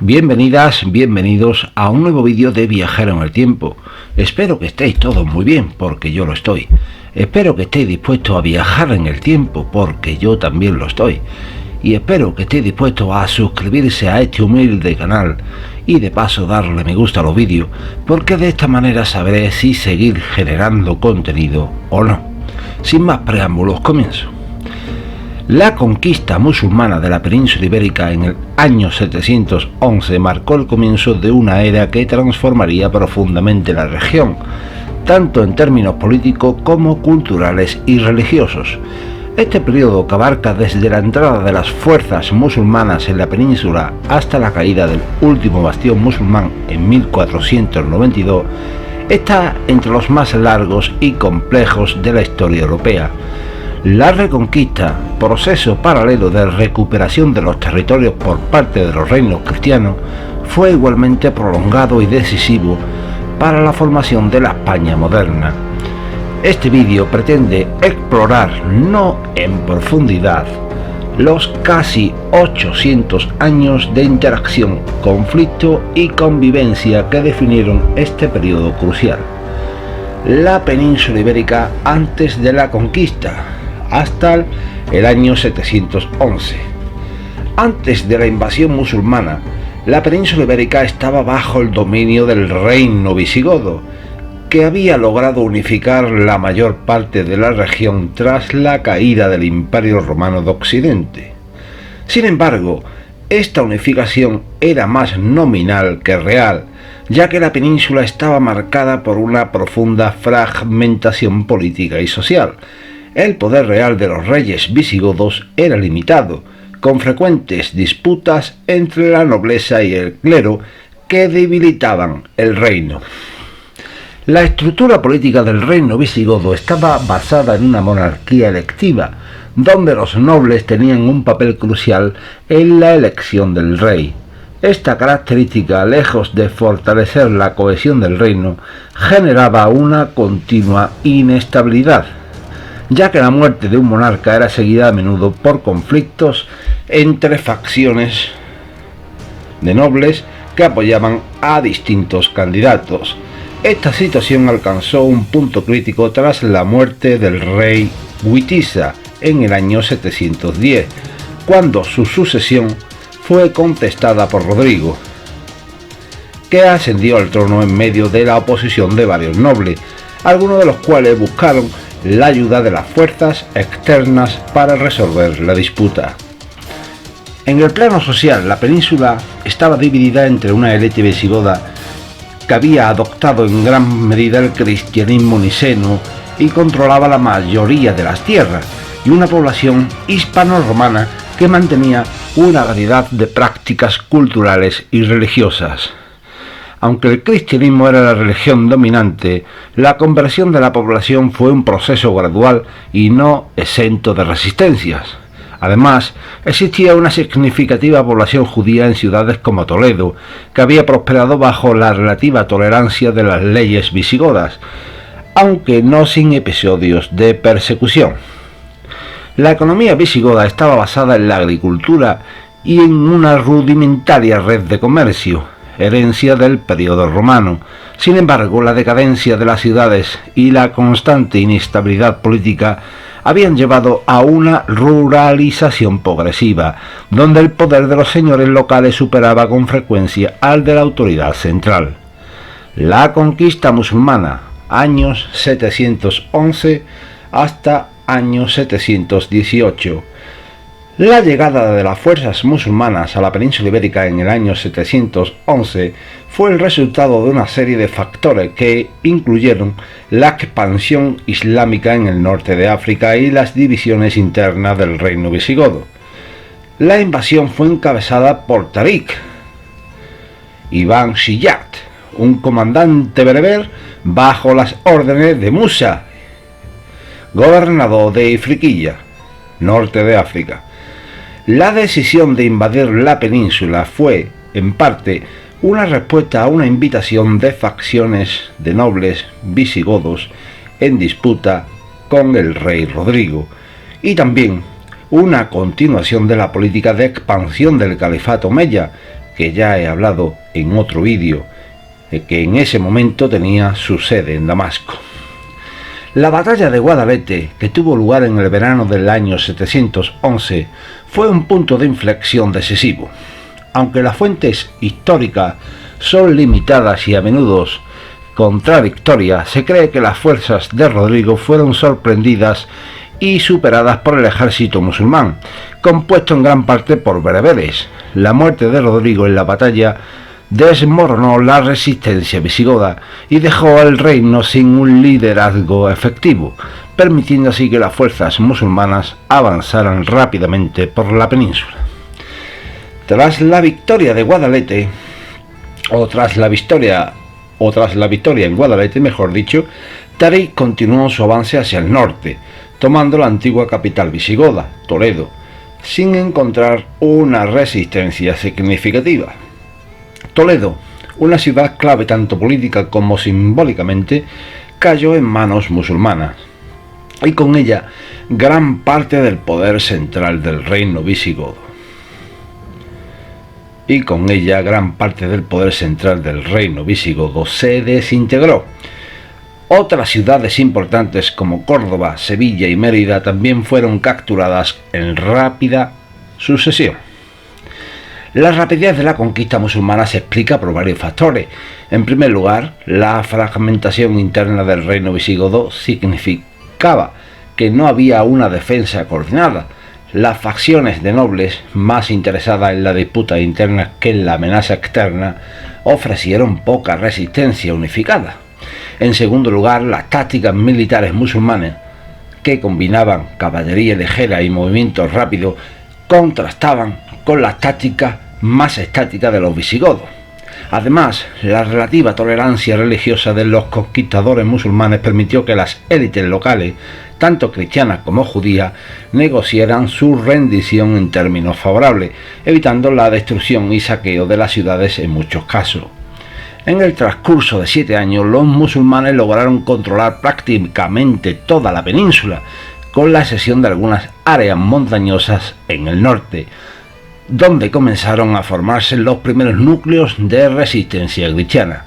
Bienvenidas, bienvenidos a un nuevo vídeo de Viajero en el Tiempo. Espero que estéis todos muy bien, porque yo lo estoy. Espero que estéis dispuestos a viajar en el tiempo, porque yo también lo estoy. Y espero que estéis dispuestos a suscribirse a este humilde canal y de paso darle me gusta a los vídeos, porque de esta manera sabré si seguir generando contenido o no. Sin más preámbulos, comienzo. La conquista musulmana de la península ibérica en el año 711 marcó el comienzo de una era que transformaría profundamente la región, tanto en términos políticos como culturales y religiosos. Este periodo, que abarca desde la entrada de las fuerzas musulmanas en la península hasta la caída del último bastión musulmán en 1492, está entre los más largos y complejos de la historia europea. La reconquista, proceso paralelo de recuperación de los territorios por parte de los reinos cristianos, fue igualmente prolongado y decisivo para la formación de la España moderna. Este vídeo pretende explorar, no en profundidad, los casi 800 años de interacción, conflicto y convivencia que definieron este periodo crucial. La península ibérica antes de la conquista, hasta el año 711. Antes de la invasión musulmana, la península ibérica estaba bajo el dominio del reino visigodo, que había logrado unificar la mayor parte de la región tras la caída del Imperio Romano de Occidente. Sin embargo, esta unificación era más nominal que real, ya que la península estaba marcada por una profunda fragmentación política y social. El poder real de los reyes visigodos era limitado, con frecuentes disputas entre la nobleza y el clero que debilitaban el reino. La estructura política del reino visigodo estaba basada en una monarquía electiva, donde los nobles tenían un papel crucial en la elección del rey. Esta característica, lejos de fortalecer la cohesión del reino, generaba una continua inestabilidad, ya que la muerte de un monarca era seguida a menudo por conflictos entre facciones de nobles que apoyaban a distintos candidatos. Esta situación alcanzó un punto crítico tras la muerte del rey Witiza en el año 710, cuando su sucesión fue contestada por Rodrigo, que ascendió al trono en medio de la oposición de varios nobles, algunos de los cuales buscaron la ayuda de las fuerzas externas para resolver la disputa. En el plano social, la península estaba dividida entre una élite visigoda que había adoptado en gran medida el cristianismo niceno y controlaba la mayoría de las tierras, y una población hispano-romana que mantenía una variedad de prácticas culturales y religiosas. Aunque el cristianismo era la religión dominante, la conversión de la población fue un proceso gradual y no exento de resistencias. Además, existía una significativa población judía en ciudades como Toledo, que había prosperado bajo la relativa tolerancia de las leyes visigodas, aunque no sin episodios de persecución. La economía visigoda estaba basada en la agricultura y en una rudimentaria red de comercio, herencia del periodo romano. Sin embargo, la decadencia de las ciudades y la constante inestabilidad política habían llevado a una ruralización progresiva, donde el poder de los señores locales superaba con frecuencia al de la autoridad central. La conquista musulmana, años 711 hasta año 718. La llegada de las fuerzas musulmanas a la península ibérica en el año 711 fue el resultado de una serie de factores que incluyeron la expansión islámica en el norte de África y las divisiones internas del reino visigodo. La invasión fue encabezada por Tariq Ibn Ziyad, un comandante bereber bajo las órdenes de Musa, gobernador de Ifriqiya, norte de África. La decisión de invadir la península fue, en parte, una respuesta a una invitación de facciones de nobles visigodos en disputa con el rey Rodrigo, y también una continuación de la política de expansión del califato omeya, que ya he hablado en otro vídeo, que en ese momento tenía su sede en Damasco. La batalla de Guadalete, que tuvo lugar en el verano del año 711, fue un punto de inflexión decisivo. Aunque las fuentes históricas son limitadas y a menudo contradictorias, se cree que las fuerzas de Rodrigo fueron sorprendidas y superadas por el ejército musulmán, compuesto en gran parte por bereberes. La muerte de Rodrigo en la batalla desmoronó la resistencia visigoda y dejó al reino sin un liderazgo efectivo, permitiendo así que las fuerzas musulmanas avanzaran rápidamente por la península. Tras la victoria de Guadalete, tras la victoria en Guadalete, mejor dicho, Táriq continuó su avance hacia el norte, tomando la antigua capital visigoda, Toledo, sin encontrar una resistencia significativa. Toledo, una ciudad clave tanto política como simbólicamente, cayó en manos musulmanas, y con ella gran parte del poder central del reino visigodo. Se desintegró. Otras ciudades importantes como Córdoba, Sevilla y Mérida también fueron capturadas en rápida sucesión. La rapidez de la conquista musulmana se explica por varios factores. En primer lugar, la fragmentación interna del reino visigodo significaba que no había una defensa coordinada. Las facciones de nobles, más interesadas en la disputa interna que en la amenaza externa, ofrecieron poca resistencia unificada. En segundo lugar, las tácticas militares musulmanas, que combinaban caballería ligera y movimientos rápidos, contrastaban con las tácticas más estáticas de los visigodos. Además, la relativa tolerancia religiosa de los conquistadores musulmanes permitió que las élites locales, tanto cristianas como judías, negociaran su rendición en términos favorables, evitando la destrucción y saqueo de las ciudades en muchos casos. En el transcurso de 7 años, los musulmanes lograron controlar prácticamente toda la península, con la excepción de algunas áreas montañosas en el norte, donde comenzaron a formarse los primeros núcleos de resistencia cristiana.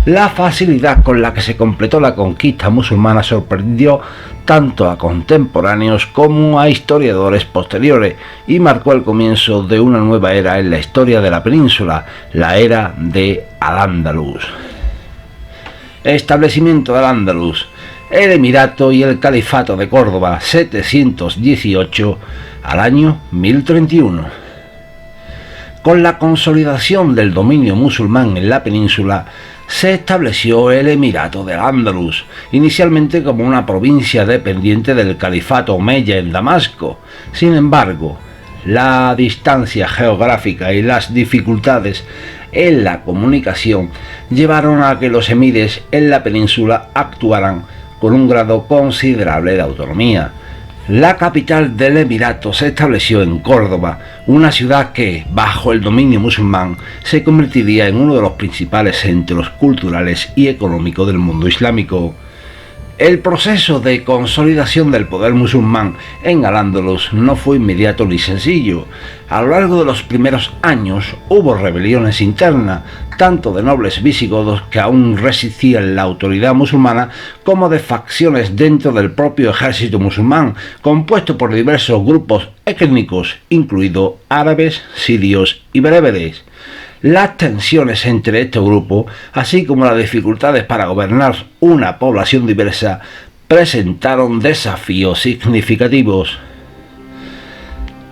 La facilidad con la que se completó la conquista musulmana sorprendió tanto a contemporáneos como a historiadores posteriores y marcó el comienzo de una nueva era en la historia de la península, la era de Al-Ándalus. Establecimiento de Al-Ándalus, el Emirato y el Califato de Córdoba, 718 al año 1031. Con la consolidación del dominio musulmán en la península, se estableció el Emirato de Al-Ándalus, inicialmente como una provincia dependiente del Califato Omeya en Damasco. Sin embargo, la distancia geográfica y las dificultades en la comunicación llevaron a que los emires en la península actuaran con un grado considerable de autonomía. La capital del Emirato se estableció en Córdoba, una ciudad que, bajo el dominio musulmán, se convertiría en uno de los principales centros culturales y económicos del mundo islámico. El proceso de consolidación del poder musulmán en Al-Ándalus no fue inmediato ni sencillo. A lo largo de los primeros años hubo rebeliones internas, tanto de nobles visigodos que aún resistían la autoridad musulmana, como de facciones dentro del propio ejército musulmán, compuesto por diversos grupos étnicos, incluidos árabes, sirios y bereberes. Las tensiones entre estos grupos, así como las dificultades para gobernar una población diversa, presentaron desafíos significativos.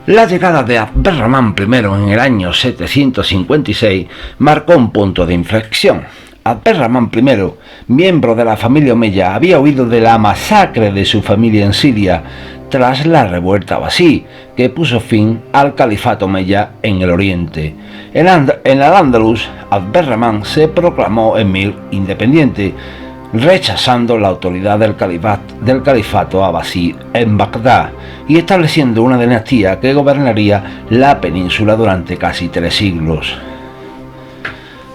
La llegada de Abderramán I en el año 756 marcó un punto de inflexión. Abderramán I, miembro de la familia Omeya, había huido de la masacre de su familia en Siria tras la revuelta abasí, que puso fin al califato Omeya en el oriente. En Al-Ándalus, Abderramán se proclamó emir independiente, rechazando la autoridad del califato abasí en Bagdad y estableciendo una dinastía que gobernaría la península durante casi 3 siglos.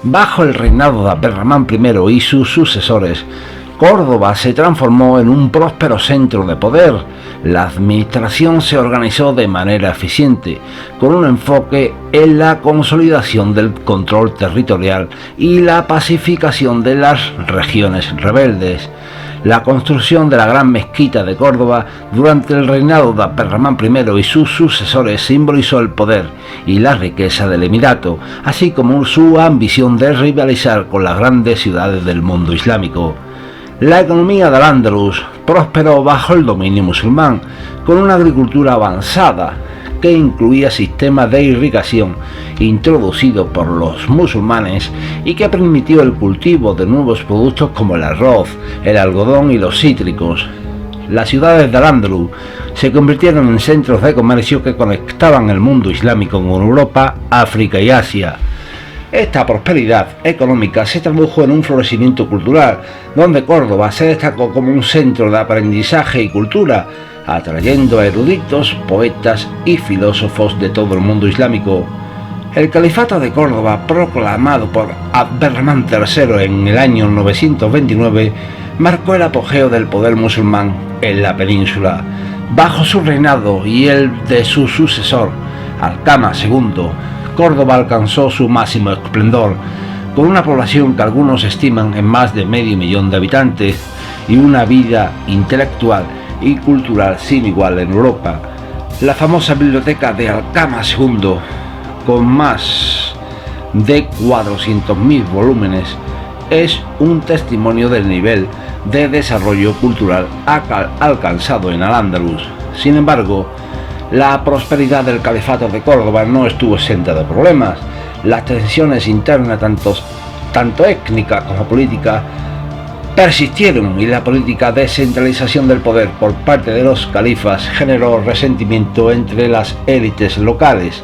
Bajo el reinado de Abderramán I y sus sucesores, Córdoba se transformó en un próspero centro de poder. La administración se organizó de manera eficiente, con un enfoque en la consolidación del control territorial y la pacificación de las regiones rebeldes. La construcción de la Gran Mezquita de Córdoba durante el reinado de Abderramán I y sus sucesores simbolizó el poder y la riqueza del emirato, así como su ambición de rivalizar con las grandes ciudades del mundo islámico. La economía del Andalus prosperó bajo el dominio musulmán, con una agricultura avanzada que incluía sistemas de irrigación introducidos por los musulmanes y que permitió el cultivo de nuevos productos como el arroz, el algodón y los cítricos. Las ciudades del Andalus se convirtieron en centros de comercio que conectaban el mundo islámico con Europa, África y Asia. Esta prosperidad económica se tradujo en un florecimiento cultural, donde Córdoba se destacó como un centro de aprendizaje y cultura, atrayendo a eruditos, poetas y filósofos de todo el mundo islámico. El califato de Córdoba, proclamado por Abderramán III en el año 929, marcó el apogeo del poder musulmán en la península. Bajo su reinado y el de su sucesor, Alcama II, Córdoba alcanzó su máximo esplendor, con una población que algunos estiman en más de 500.000 de habitantes y una vida intelectual y cultural sin igual en Europa. La famosa biblioteca de Alcama II, con más de 400.000 volúmenes, es un testimonio del nivel de desarrollo cultural alcanzado en Al-Ándalus. Sin embargo, la prosperidad del califato de Córdoba no estuvo exenta de problemas. Las tensiones internas, tanto étnicas como políticas, persistieron y la política de centralización del poder por parte de los califas generó resentimiento entre las élites locales.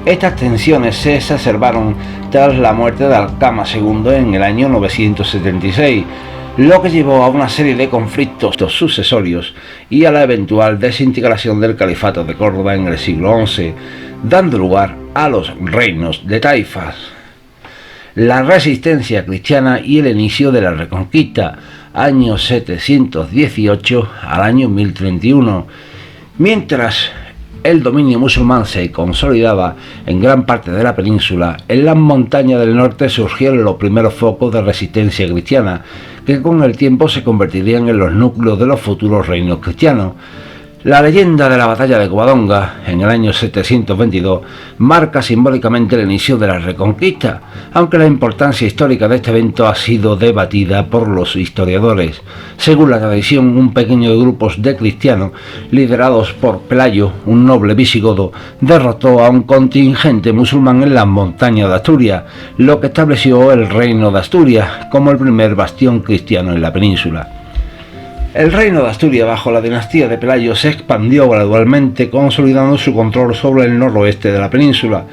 Estas tensiones se exacerbaron tras la muerte de Alcama II en el año 976, lo que llevó a una serie de conflictos sucesorios y a la eventual desintegración del califato de Córdoba en el siglo XI, dando lugar a los reinos de taifas, la resistencia cristiana y el inicio de la Reconquista, año 718 al año 1031, mientras el dominio musulmán se consolidaba en gran parte de la península. En las montañas del norte surgieron los primeros focos de resistencia cristiana, que con el tiempo se convertirían en los núcleos de los futuros reinos cristianos. La leyenda de la batalla de Covadonga, en el año 722, marca simbólicamente el inicio de la Reconquista, aunque la importancia histórica de este evento ha sido debatida por los historiadores. Según la tradición, un pequeño grupo de cristianos, liderados por Pelayo, un noble visigodo, derrotó a un contingente musulmán en las montañas de Asturias, lo que estableció el reino de Asturias como el primer bastión cristiano en la península. El reino de Asturias bajo la dinastía de Pelayo se expandió gradualmente, consolidando su control sobre el noroeste de la península.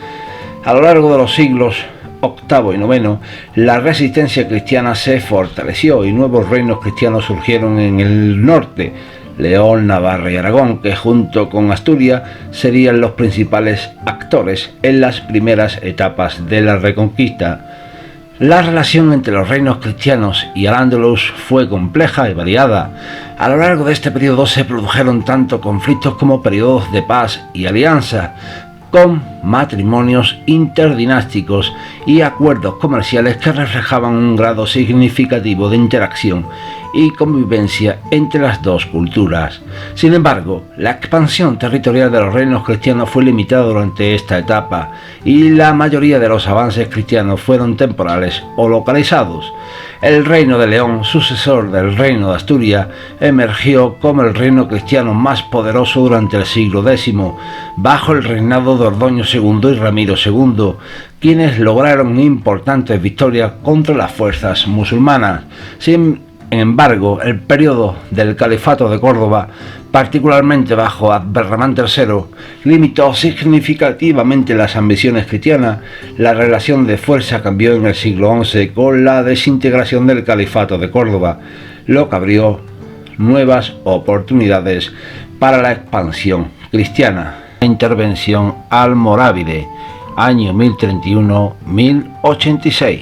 A lo largo de los siglos VIII y IX, la resistencia cristiana se fortaleció y nuevos reinos cristianos surgieron en el norte, León, Navarra y Aragón, que junto con Asturias serían los principales actores en las primeras etapas de la Reconquista. La relación entre los reinos cristianos y Al-Ándalus fue compleja y variada. A lo largo de este periodo se produjeron tanto conflictos como periodos de paz y alianza, con matrimonios interdinásticos y acuerdos comerciales que reflejaban un grado significativo de interacción y convivencia entre las dos culturas. Sin embargo, la expansión territorial de los reinos cristianos fue limitada durante esta etapa y la mayoría de los avances cristianos fueron temporales o localizados. El reino de León, sucesor del reino de Asturias, emergió como el reino cristiano más poderoso durante el siglo X, bajo el reinado de Ordoño II y Ramiro II, quienes lograron importantes victorias contra las fuerzas musulmanas. Sin embargo, el periodo del Califato de Córdoba, particularmente bajo Abderramán III, limitó significativamente las ambiciones cristianas. La relación de fuerza cambió en el siglo XI con la desintegración del Califato de Córdoba, lo que abrió nuevas oportunidades para la expansión cristiana. Intervención almorávide, año 1031-1086.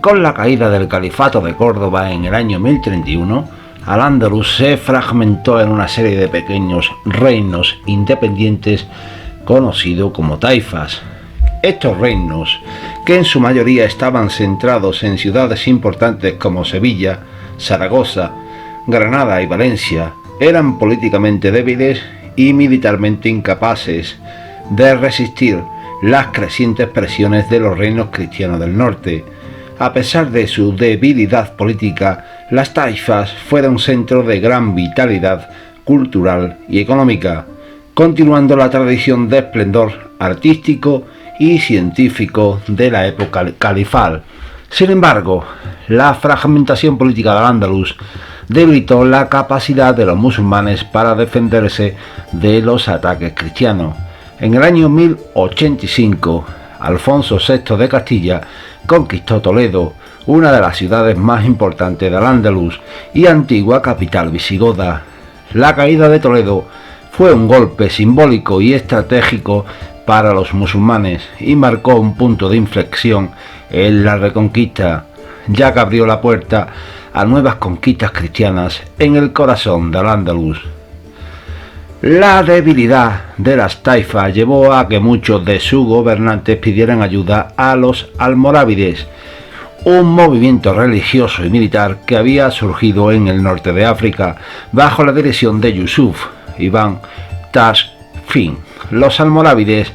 Con la caída del Califato de Córdoba en el año 1031, Al-Ándalus se fragmentó en una serie de pequeños reinos independientes conocidos como taifas. Estos reinos, que en su mayoría estaban centrados en ciudades importantes como Sevilla, Zaragoza, Granada y Valencia, eran políticamente débiles y militarmente incapaces de resistir las crecientes presiones de los reinos cristianos del norte. A pesar de su debilidad política, las taifas fueron centro de gran vitalidad cultural y económica, continuando la tradición de esplendor artístico y científico de la época califal. Sin embargo, la fragmentación política del Andaluz debilitó la capacidad de los musulmanes para defenderse de los ataques cristianos. En el año 1085, Alfonso VI de Castilla conquistó Toledo, una de las ciudades más importantes del Andaluz y antigua capital visigoda. La caída de Toledo fue un golpe simbólico y estratégico para los musulmanes y marcó un punto de inflexión en la Reconquista, ya que abrió la puerta a nuevas conquistas cristianas en el corazón del Andaluz. La debilidad de las taifas llevó a que muchos de sus gobernantes pidieran ayuda a los almorávides, un movimiento religioso y militar que había surgido en el norte de África bajo la dirección de Yusuf Ibn Tashfin. Los almorávides,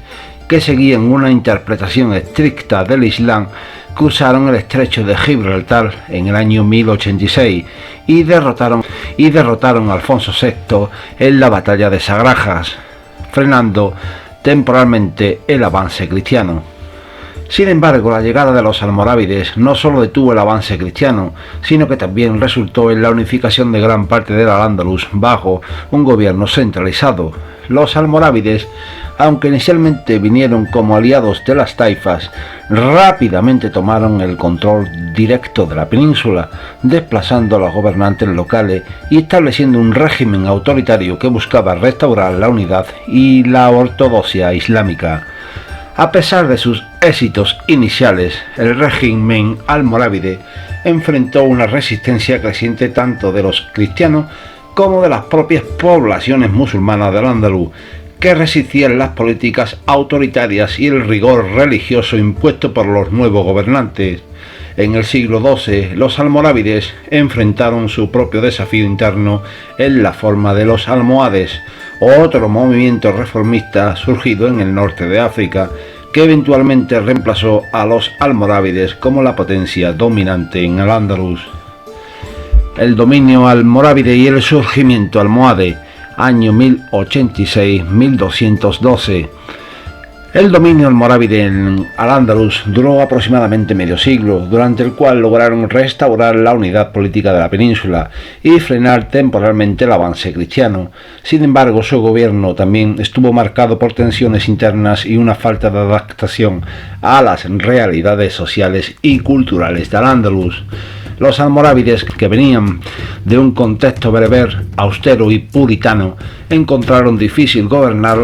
que seguían una interpretación estricta del Islam, cruzaron el estrecho de Gibraltar en el año 1086 y derrotaron a Alfonso VI en la batalla de Sagrajas, frenando temporalmente el avance cristiano. Sin embargo, la llegada de los almorávides no solo detuvo el avance cristiano, sino que también resultó en la unificación de gran parte del Al-Ándalus bajo un gobierno centralizado. Los almorávides, aunque inicialmente vinieron como aliados de las taifas, rápidamente tomaron el control directo de la península, desplazando a los gobernantes locales y estableciendo un régimen autoritario que buscaba restaurar la unidad y la ortodoxia islámica. A pesar de sus éxitos iniciales, el régimen almorávide enfrentó una resistencia creciente tanto de los cristianos como de las propias poblaciones musulmanas del Andaluz, que resistían las políticas autoritarias y el rigor religioso impuesto por los nuevos gobernantes. En el siglo XII, los almorávides enfrentaron su propio desafío interno en la forma de los almohades, otro movimiento reformista surgido en el norte de África, que eventualmente reemplazó a los almorávides como la potencia dominante en el Andaluz. El dominio almorávide y el surgimiento almohade, año 1086-1212. El dominio almorávide en Al-Ándalus duró aproximadamente medio siglo, durante el cual lograron restaurar la unidad política de la península y frenar temporalmente el avance cristiano. Sin embargo, su gobierno también estuvo marcado por tensiones internas y una falta de adaptación a las realidades sociales y culturales de Al-Ándalus. Los almorávides, que venían de un contexto bereber, austero y puritano, encontraron difícil gobernar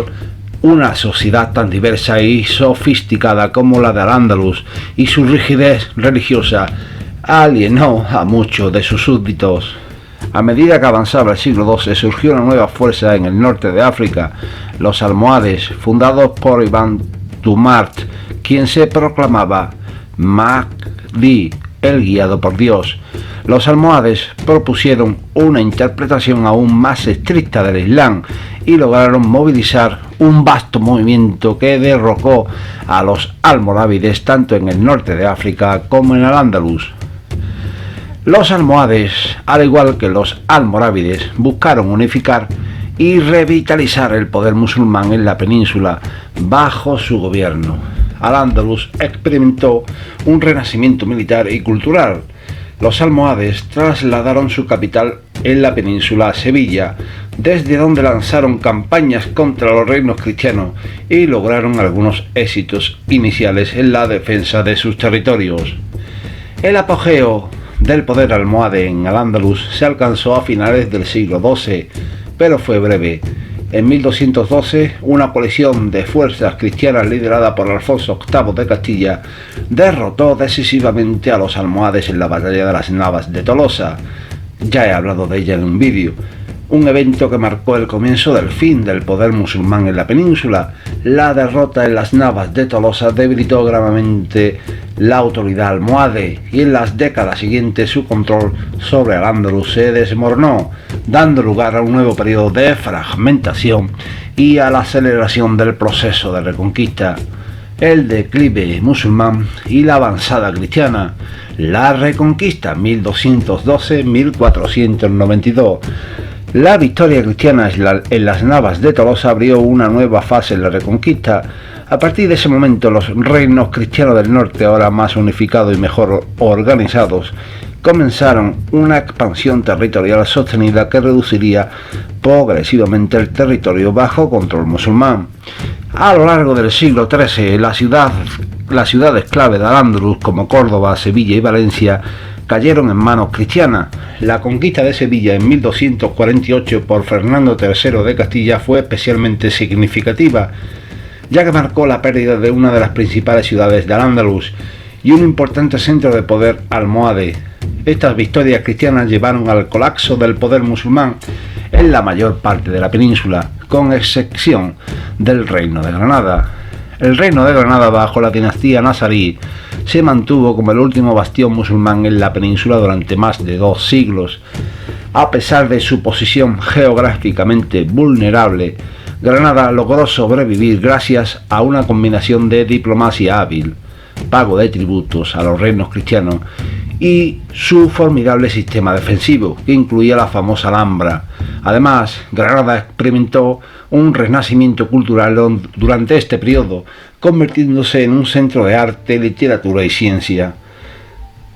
una sociedad tan diversa y sofisticada como la de Al-Ándalus, y su rigidez religiosa alienó a muchos de sus súbditos. A medida que avanzaba el siglo XII, surgió una nueva fuerza en el norte de África, los almohades, fundados por Ibn Tumart, quien se proclamaba Mahdi, el guiado por Dios. Los almohades propusieron una interpretación aún más estricta del Islam y lograron movilizar un vasto movimiento que derrocó a los almorávides tanto en el norte de África como en Al-Ándalus. Los almohades, al igual que los almorávides, buscaron unificar y revitalizar el poder musulmán en la península bajo su gobierno. Al-Ándalus experimentó un renacimiento militar y cultural. Los almohades trasladaron su capital en la península a Sevilla, desde donde lanzaron campañas contra los reinos cristianos y lograron algunos éxitos iniciales en la defensa de sus territorios. El apogeo del poder almohade en Al-Ándalus se alcanzó a finales del siglo XII, pero fue breve. En 1212, una coalición de fuerzas cristianas liderada por Alfonso VIII de Castilla derrotó decisivamente a los almohades en la batalla de las Navas de Tolosa. Ya he hablado de ella en un vídeo. Un evento que marcó el comienzo del fin del poder musulmán en la península. La derrota en las Navas de Tolosa debilitó gravemente la autoridad almohade y en las décadas siguientes su control sobre Al-Ándalus se desmoronó, dando lugar a un nuevo periodo de fragmentación y a la aceleración del proceso de reconquista. El declive musulmán y la avanzada cristiana. La reconquista 1212-1492. La victoria cristiana en las Navas de Tolosa abrió una nueva fase en la Reconquista. A partir de ese momento, los reinos cristianos del norte, ahora más unificados y mejor organizados, comenzaron una expansión territorial sostenida que reduciría progresivamente el territorio bajo control musulmán. A lo largo del siglo XIII, las ciudades clave de Al-Ándalus, como Córdoba, Sevilla y Valencia, cayeron en manos cristianas. La conquista de Sevilla en 1248 por Fernando III de Castilla fue especialmente significativa, ya que marcó la pérdida de una de las principales ciudades de Al-Ándalus y un importante centro de poder almohade. Estas victorias cristianas llevaron al colapso del poder musulmán en la mayor parte de la península, con excepción del Reino de Granada. El Reino de Granada, bajo la dinastía nazarí, se mantuvo como el último bastión musulmán en la península durante más de 2 siglos. A pesar de su posición geográficamente vulnerable, Granada logró sobrevivir gracias a una combinación de diplomacia hábil, pago de tributos a los reinos cristianos y su formidable sistema defensivo, que incluía la famosa Alhambra. Además, Granada experimentó un renacimiento cultural durante este periodo, convirtiéndose en un centro de arte, literatura y ciencia.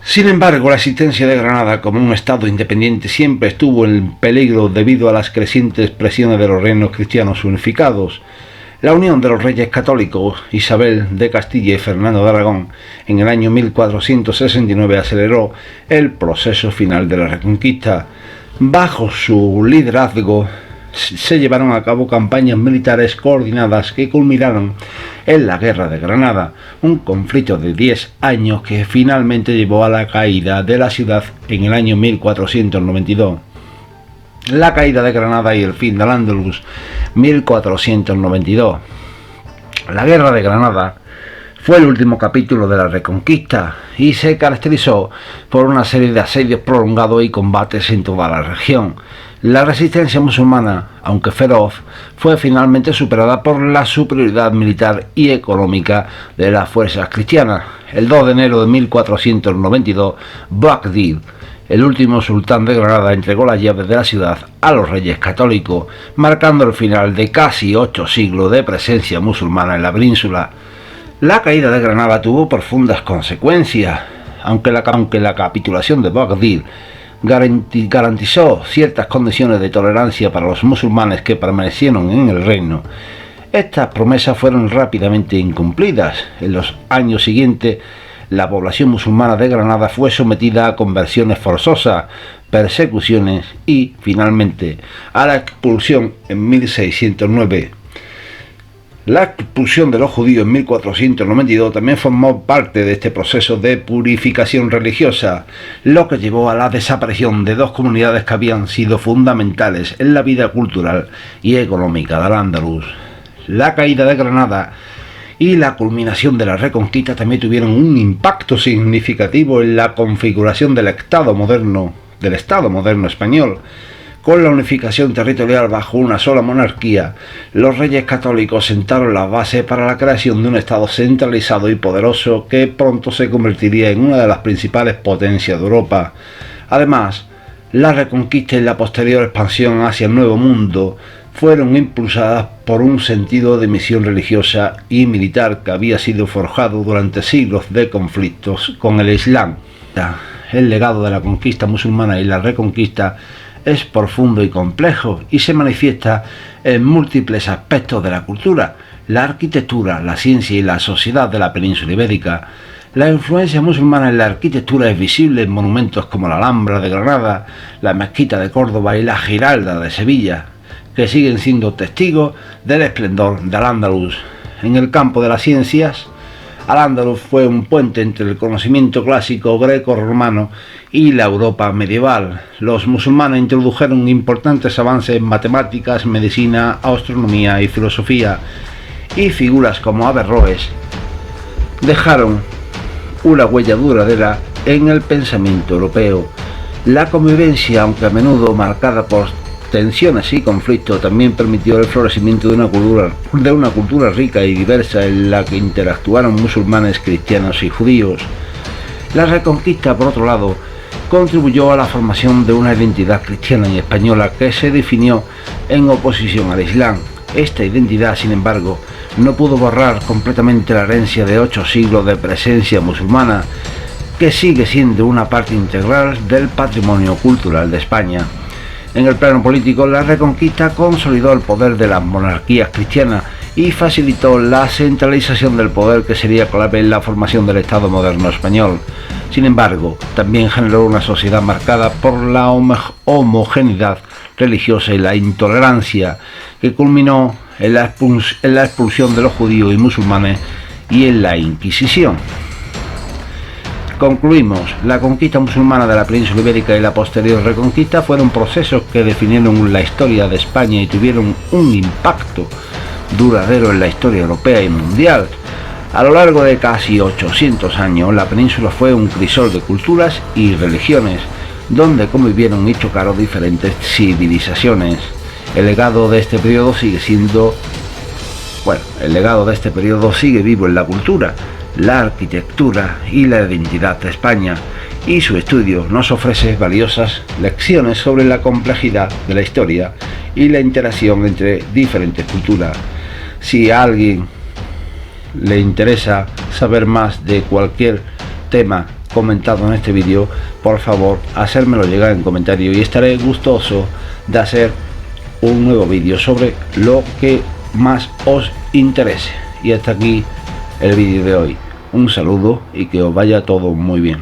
Sin embargo, la existencia de Granada como un estado independiente siempre estuvo en peligro debido a las crecientes presiones de los reinos cristianos unificados. La unión de los reyes católicos Isabel de Castilla y Fernando de Aragón en el año 1469 aceleró el proceso final de la Reconquista. Bajo su liderazgo se llevaron a cabo campañas militares coordinadas que culminaron en la Guerra de Granada, un conflicto de 10 años que finalmente llevó a la caída de la ciudad en el año 1492. La caída de Granada y el fin de Al-Ándalus, 1492. La Guerra de Granada fue el último capítulo de la Reconquista y se caracterizó por una serie de asedios prolongados y combates en toda la región. La resistencia musulmana, aunque feroz, fue finalmente superada por la superioridad militar y económica de las fuerzas cristianas. El 2 de enero de 1492, Boabdil, el último sultán de Granada, entregó las llaves de la ciudad a los reyes católicos, marcando el final de casi 8 siglos de presencia musulmana en la península. La caída de Granada tuvo profundas consecuencias, aunque la capitulación de Boabdil garantizó ciertas condiciones de tolerancia para los musulmanes que permanecieron en el reino. Estas promesas fueron rápidamente incumplidas. En los años siguientes, la población musulmana de Granada fue sometida a conversiones forzosas, persecuciones y, finalmente, a la expulsión en 1609. La expulsión de los judíos en 1492 también formó parte de este proceso de purificación religiosa, lo que llevó a la desaparición de 2 comunidades que habían sido fundamentales en la vida cultural y económica de Al-Ándalus. La caída de Granada y la culminación de la Reconquista también tuvieron un impacto significativo en la configuración del Estado moderno español. Con la unificación territorial bajo una sola monarquía, los reyes católicos sentaron las bases para la creación de un Estado centralizado y poderoso que pronto se convertiría en una de las principales potencias de Europa. Además, la Reconquista y la posterior expansión hacia el Nuevo Mundo fueron impulsadas por un sentido de misión religiosa y militar que había sido forjado durante siglos de conflictos con el Islam. El legado de la conquista musulmana y la Reconquista es profundo y complejo y se manifiesta en múltiples aspectos de la cultura, la arquitectura, la ciencia y la sociedad de la península ibérica. La influencia musulmana en la arquitectura es visible en monumentos como la Alhambra de Granada, la Mezquita de Córdoba y la Giralda de Sevilla, que siguen siendo testigos del esplendor de Al-Ándalus. En el campo de las ciencias, Al-Ándalus fue un puente entre el conocimiento clásico greco-romano y la Europa medieval. Los musulmanes introdujeron importantes avances en matemáticas, medicina, astronomía y filosofía, y figuras como Averroes dejaron una huella duradera en el pensamiento europeo. La convivencia, aunque a menudo marcada por tensiones y conflictos, también permitió el florecimiento de una cultura rica y diversa en la que interactuaron musulmanes, cristianos y judíos. La Reconquista, por otro lado, contribuyó a la formación de una identidad cristiana y española que se definió en oposición al Islam. Esta identidad, sin embargo, no pudo borrar completamente la herencia de 8 siglos de presencia musulmana, que sigue siendo una parte integral del patrimonio cultural de España. En el plano político, la Reconquista consolidó el poder de las monarquías cristianas y facilitó la centralización del poder, que sería clave en la formación del Estado moderno español. Sin embargo, también generó una sociedad marcada por la homogeneidad religiosa y la intolerancia, que culminó en la expulsión de los judíos y musulmanes y en la Inquisición. Concluimos, la conquista musulmana de la península ibérica y la posterior reconquista fueron procesos que definieron la historia de España y tuvieron un impacto duradero en la historia europea y mundial. A lo largo de casi 800 años, la península fue un crisol de culturas y religiones, donde convivieron y chocaron diferentes civilizaciones. El legado de este periodo sigue vivo en la cultura, la arquitectura y la identidad de España, y su estudio nos ofrece valiosas lecciones sobre la complejidad de la historia y la interacción entre diferentes culturas. Si a alguien le interesa saber más de cualquier tema comentado en este vídeo, por favor hacérmelo llegar en comentario y estaré gustoso de hacer un nuevo vídeo sobre lo que más os interese. Y hasta aquí el vídeo de hoy. Un saludo y que os vaya todo muy bien.